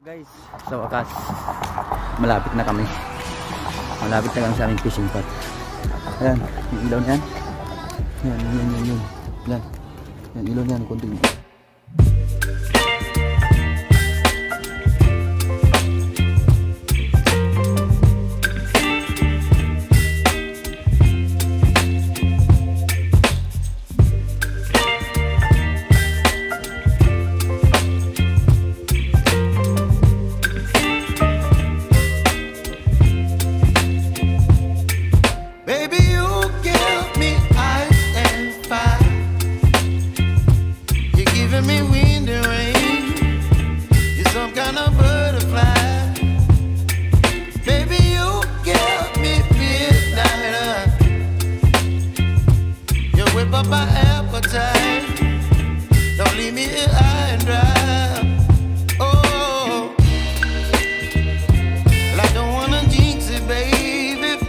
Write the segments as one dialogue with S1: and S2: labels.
S1: Guys, sa wakas malapit na kami sa aming fishing spot. Ayan, yung ilaw niyan. Yan, ilaw niyan, konting.
S2: My appetite, don't leave me here high and dry. Oh, well, I don't wanna jinx it, baby,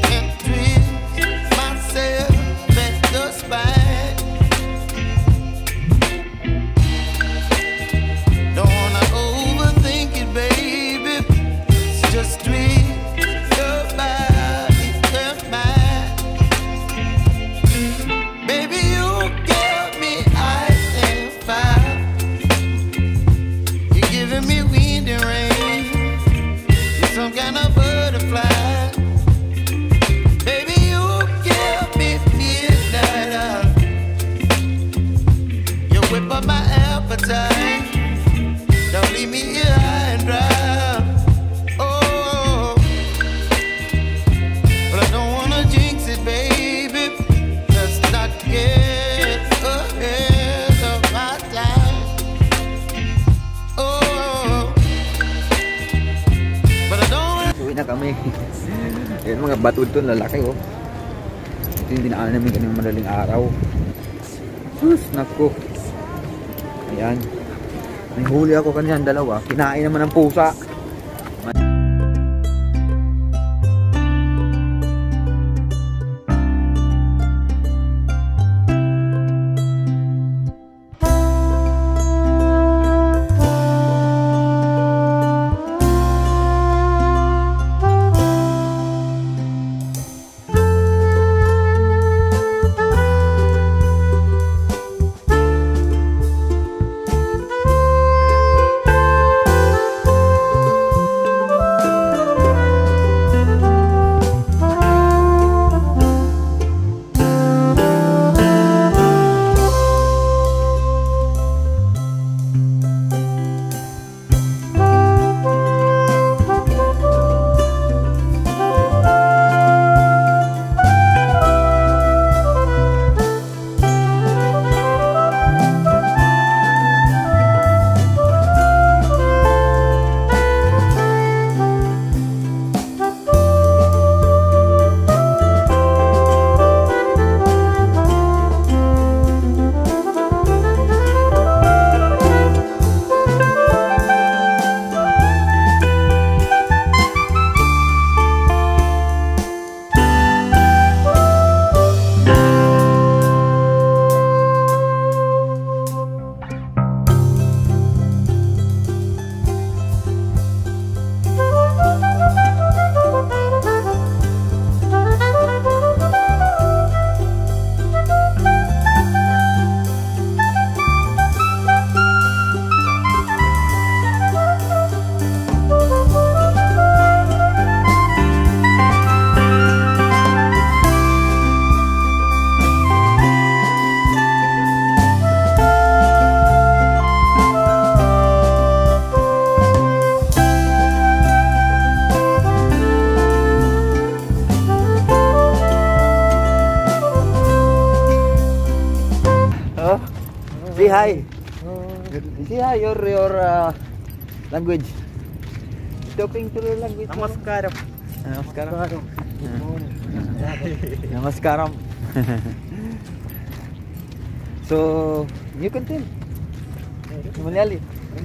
S2: and twist myself at the spine. Don't wanna overthink it, baby, it's just twist your body and mine. Baby, you give me ice and fire. You're giving me wind and rain. You're some kind of butterfly. Baby, you give me midnight. You whip up my appetite. Don't leave me here high and dry. Oh, but I don't wanna jinx it, baby. Get ahead of my time. Oh, but I don't.
S1: Uwi na kami. Ayan mga batudton, lalaki oh. Ito yung dinaanan namin kanina madaling araw. Sus, naku. Ayan. May huli ako kanina, dalawa. Kinain naman ng pusa. Say hi. Say hi your language. Talking to your language.
S3: Namaskaram.
S1: Namaskaram. Namaskaram. So you can tell Malayali.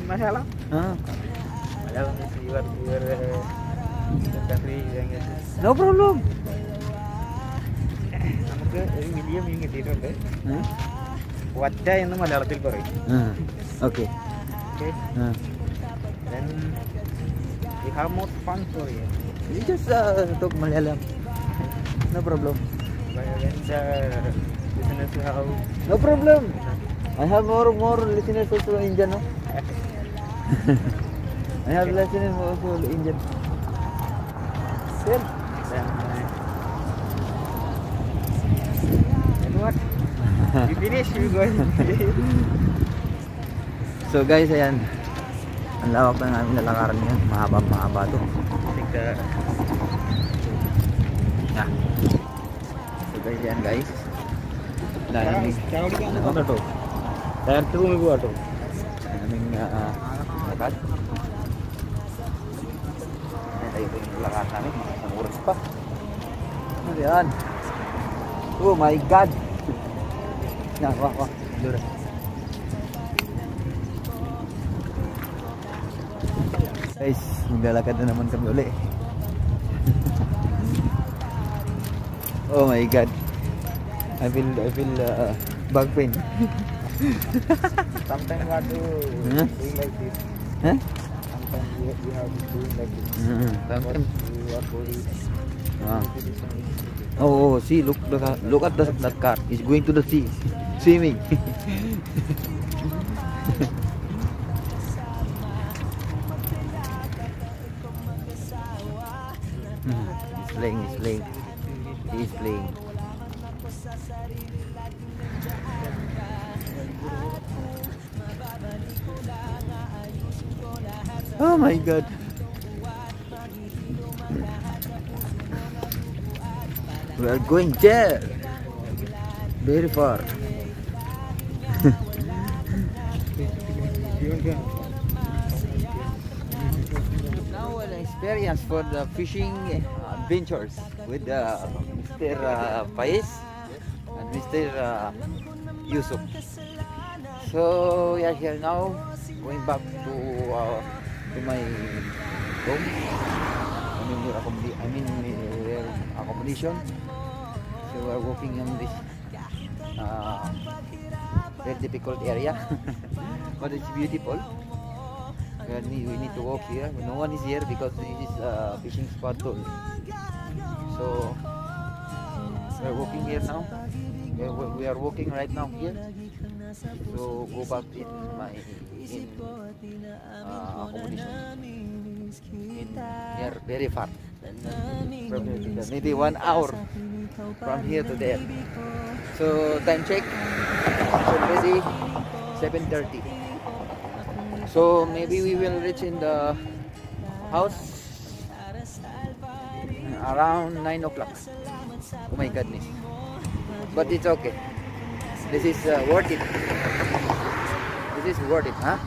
S3: Malayalam. Malayalam is your country language.
S1: No problem.
S3: നമുക്ക് ഒരു വലിയ മീൻ കിട്ടിയിട്ടുണ്ട്. വറ്റ എന്ന് മലയാളത്തിൽ പറയും.
S1: Okay.
S3: Okay. Then We have more fun for you.
S1: You just talk Malayalam. No problem.
S3: But when the listeners have
S1: No problem. I have more listeners also Indian, no? I have listeners also Indian. Sir.
S3: and what? You finish, you go.
S1: So guys, ayan. Ang lawak na namin lalakaran ngayon. Mahaba to.
S3: Take the
S1: Yeah. So guys, ayan guys. Daming
S3: ano to? Tayar 2 में हुआ तो
S1: daming lakad. Ayan tayo po yung lakaran namin. Mga isang oras pa. Ano yan? Oh my God! Yan, wah. Dura. Guys, maglalakad na naman kami uli. Oh my God. I feel back pain.
S3: sometimes you have to
S1: Huh?
S3: doing like this.
S1: Huh?
S3: Sometimes you have to doing like this.
S1: Sometimes.
S3: You are holding.
S1: Oh, see, look at that car. It's going to the sea, swimming. He's playing. He's playing. Oh my God. We are going there. Very far. Now an experience for the fishing adventures with Mr. Pais and Mr. Yusuf. So we are here now, going back to my home. I mean accommodation. So we are walking on this very difficult area, but it's beautiful. We need to walk here. No one is here because this is a fishing spot only. So we are walking here now. We are walking right now here. So go back in my accommodation. Here very far. From here to there. Maybe 1 hour from here to there. So time check. It's already 7:30. So maybe we will reach in the house around 9 o'clock. Oh my goodness. But it's okay. This is worth it. This is worth it, huh?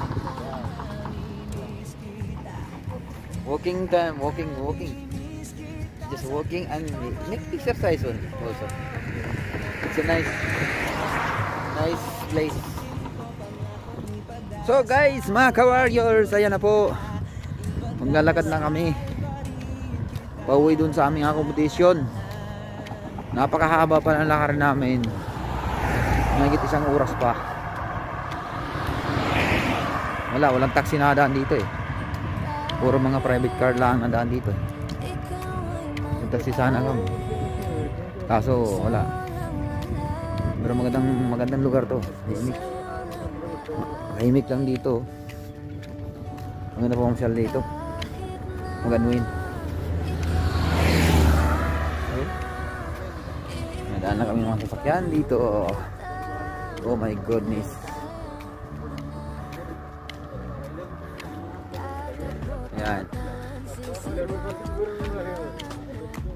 S1: Walking time, walking. Just walking and make exercise only also. It's a nice place. So guys, mga ka-warriors, ayan na po. Maglalakad na kami. Pauwi dun sa aming accommodation. Napakahaba pa ng lakaran namin. Mahigit 1 oras pa. Walang taxi na daan dito eh. Puro mga private car lang na daan dito eh. Yung taxi sana kami. Kaso wala. Pero magandang lugar to. Tahimik lang dito. Maganda po ang masyal dito. Maganuin. Nadaan na kami mga sasakyan dito. Oh my goodness. Ayan.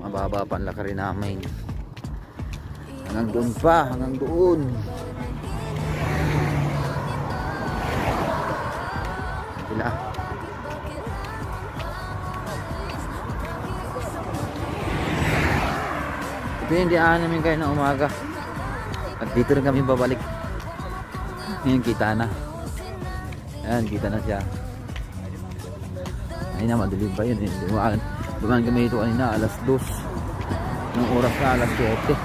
S1: Mababa pa ang lakarin namin. Hanggang doon pa. Hanggang doon. Sila. Pinindiyaan namin kayo ng umaga. At dito rin kami babalik. Ngayon kita na. Ayan, kita na siya. Ay na, madilim pa yun eh. Dumaan kami ito kanina, alas 2. Nung oras na, alas 7.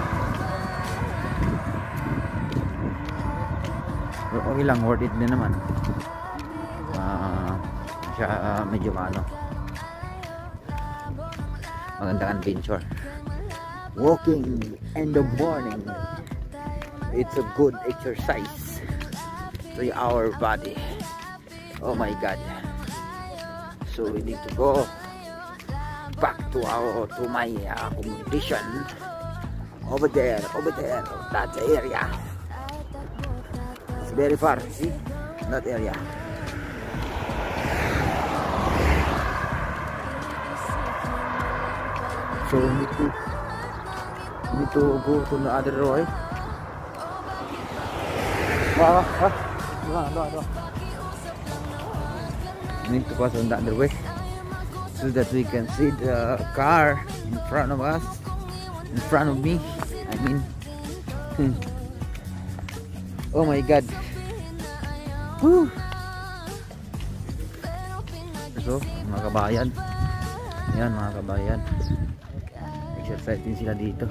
S1: Okay lang, worth it din naman. siya medyo magandang adventure. Walking in the morning, it's a good exercise to our body. Oh my God. So we need to go back to my accommodation over there, that area. It's very far, see that area. So we need to go to the other way. We need to pass on the other way so that we can see the car in front of us, in front of me. I mean, oh my God. Woo. So mga kabayan, yan mga kabayan, exercise din sila dito.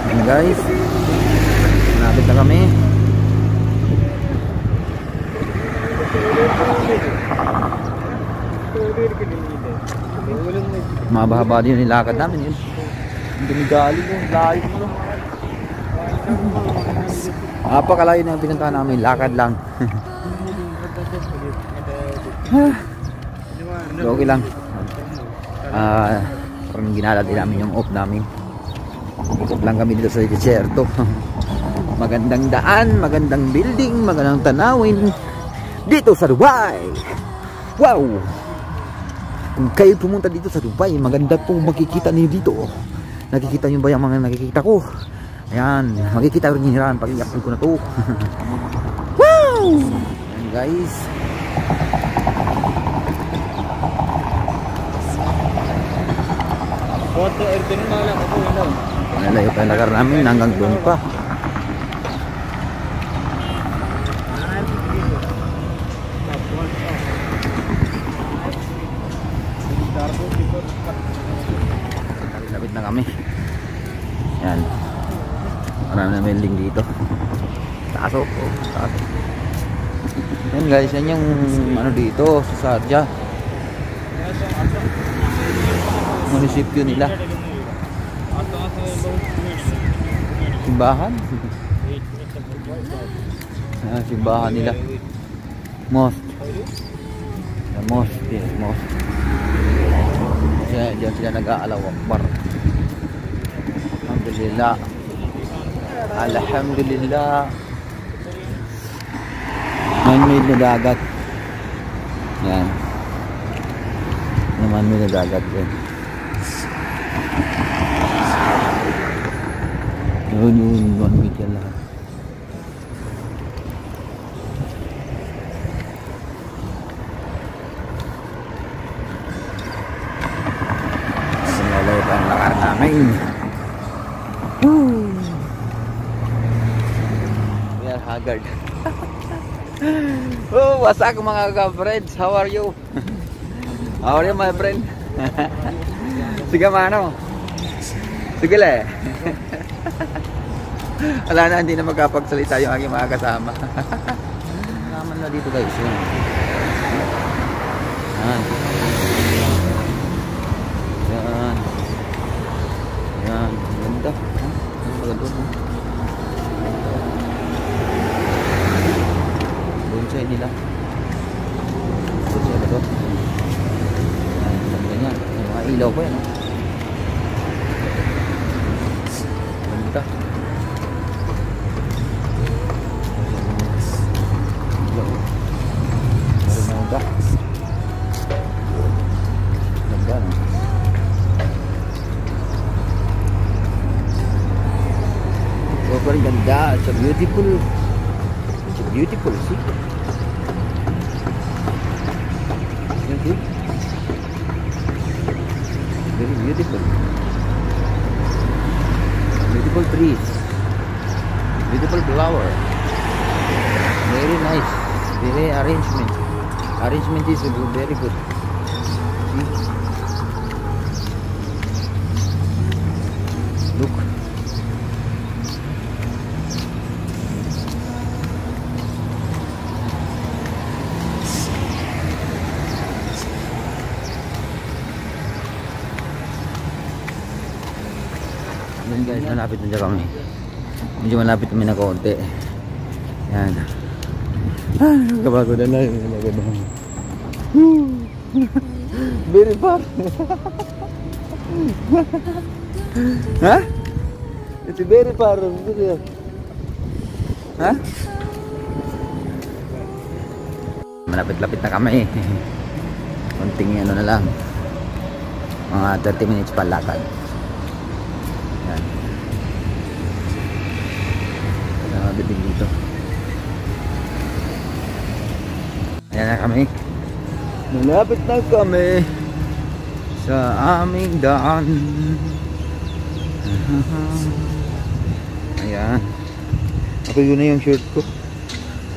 S1: And guys, nabit na kami. Mahaba din yung nilakad namin yun. Hindi galing yung layo mo. Napakalayo na yung pinuntahan namin, lakad lang. So, okay lang. Parang ginala din namin yung off namin. Ikot lang kami dito sa desierto. Magandang daan, magandang building, magandang tanawin dito sa Dubai. Wow! Kung kayo pumunta dito sa Dubai, maganda pong makikita niyo dito. Nakikita niyo ba yung mga nakikita ko? Ayan, makikita rin niyo yan pag i-upload ko na to. Wow! Ayan guys. Nalayo pa yung lakar namin hanggang doon pa. Lapit na kami. Yan. Marami na building dito. Taso. Taso. Yan guys, yan yung ano dito sa Sharjah. Munisipyo nila. Simbahan. Simbahan nila. Mosque. Mosque. Diyan sila nag-aalaw akbar. Alhamdulillah. Alhamdulillah. Man-made na dagat. Yan. Man-made na dagat yan. Yun, man-made yan lahat. Sinalay ang lakar namin. Woo! We are haggard. Oh, what's up mga ka-friends? How are you? How are you my friend? Sige mano. Sige le. Wala na, hindi na magkapagsalita yung aking mga kasama. Naman na dito guys. Yan. Yan. Yan. Ganda. Maganda. Bonsai nila. Bonsai ba ito? Yan. Yung mga ilaw ko yan. Ganda. Ganda. Ganda. Sobrang ganda. It's a beautiful city. Okay. Very beautiful. Beautiful trees. Beautiful flower. Very nice. Very arrangement. Arrangement is very good. See? Look. Yan guys, malapit na dyan kami. Medyo malapit kami na konti. Yan. Kabago na lang. Very far. Ha? It's very far. Ha? Malapit-lapit na kami. Konting ano na lang. Mga 30 minutes pa lakad. Yan. Kasama bibig dito. Ayan na kami. Malapit na kami sa aming daan. Ayan. Ako yun na yung shirt ko.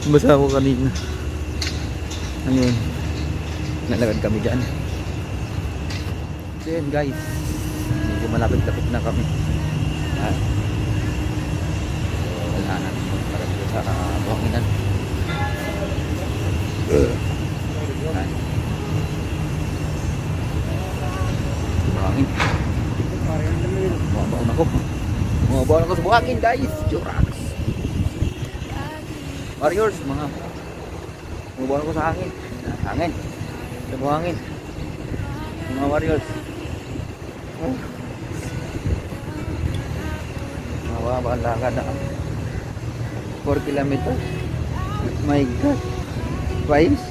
S1: Basa ako kanina. Ayun. Nalagad kami dyan. So yun guys. Medyo malapit-lapit na kami. Ayan. So, wala na. Para sa buhanginan. Ayan. Buhangin. Bumabaon ako. Bumabaon ako sa buhangin guys. Jurax. Warriors mga. Bumabaon ako sa hangin. Hangin. Sa buhangin. Mga warriors. Mababa ang lakad na 4 kilometers. My God. Twice.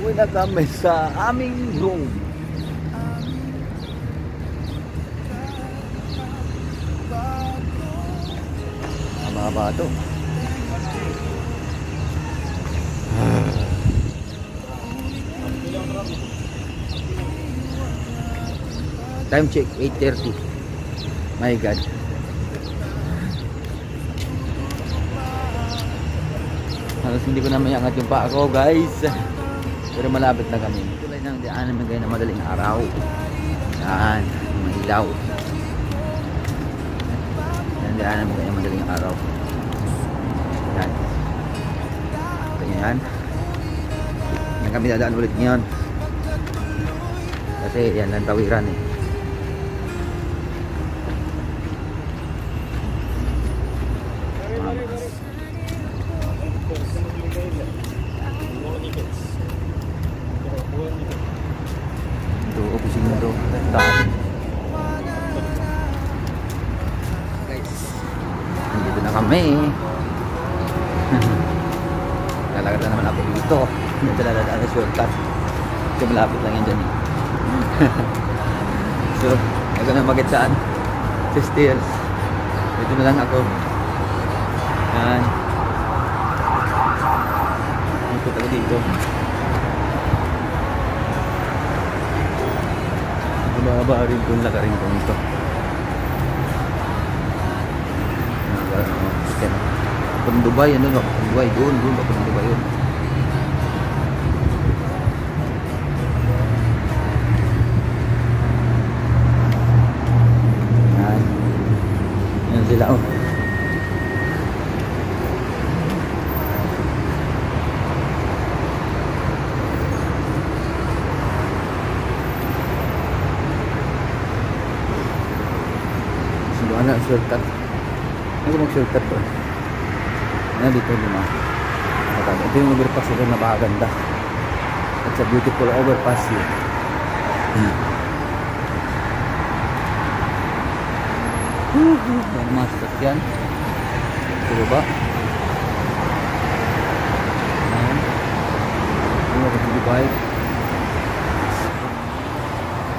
S1: Uwi na kami sa aming room. Ang mga bato. Time check 8:30. My God. Halos hindi ko na mayangat yung paa ko guys. Pero malapit na kami. Tulay ng daanan namin na madaling araw. Yan, may ilaw. Yan, daanan namin na madaling araw. Yan. Ganyan. Yan kami dadaan ulit ngayon. Kasi yan lang tawiran eh. Ito, opising na ito. Daan. Guys, nandito na kami. Lalakad na naman ako dito. Nagdaladaan na shortcut. Kasi malapit lang yan dyan eh. So, ako na magitsaan sa stairs. Dito na lang ako. Yan. Ikot ako dito. Bumaba rin kung lakarin ko nito. Papunta Dubai, ano? Papunta Dubai, doon papunta Dubai yun. Yan sila oh. Ano shortcut? Ano mag-shortcut to? Ano dito lima? Ito yung overpass ito na napakaganda. It's a beautiful overpass here. Yan mga sasakyan. Ito ba? Ayan. Ano ako sa Dubai?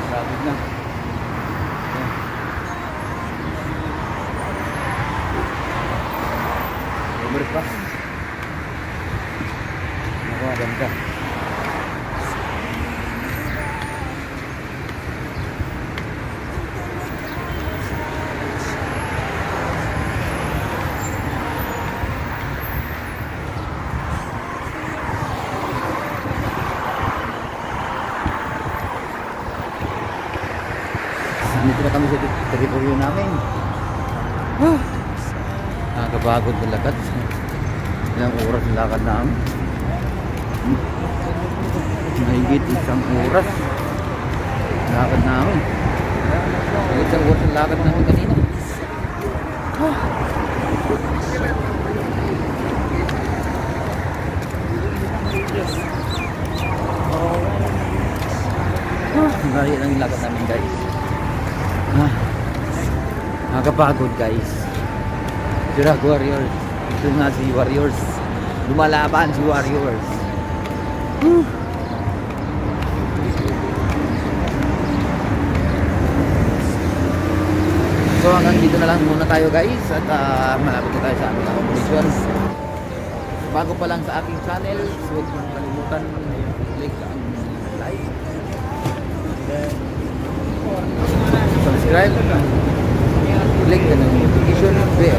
S1: Sabit na. Overpass. Ganda. Nakakapagod na lakad. Ilang oras na lakad namin. Mahigit isang oras. Lakad namin. Isang oras na lakad namin kanina. Ngayon lang yung lakad namin guys. Nakakapagod guys. Sirag Warriors. Ito nga si Warriors. Lumalaban si Warriors. So hanggang dito na lang muna tayo guys. At malapit na tayo sa aming accommodation. Bago pa lang sa aking channel, so huwag mong kalimutan i-click ang like, then subscribe, click the notification bell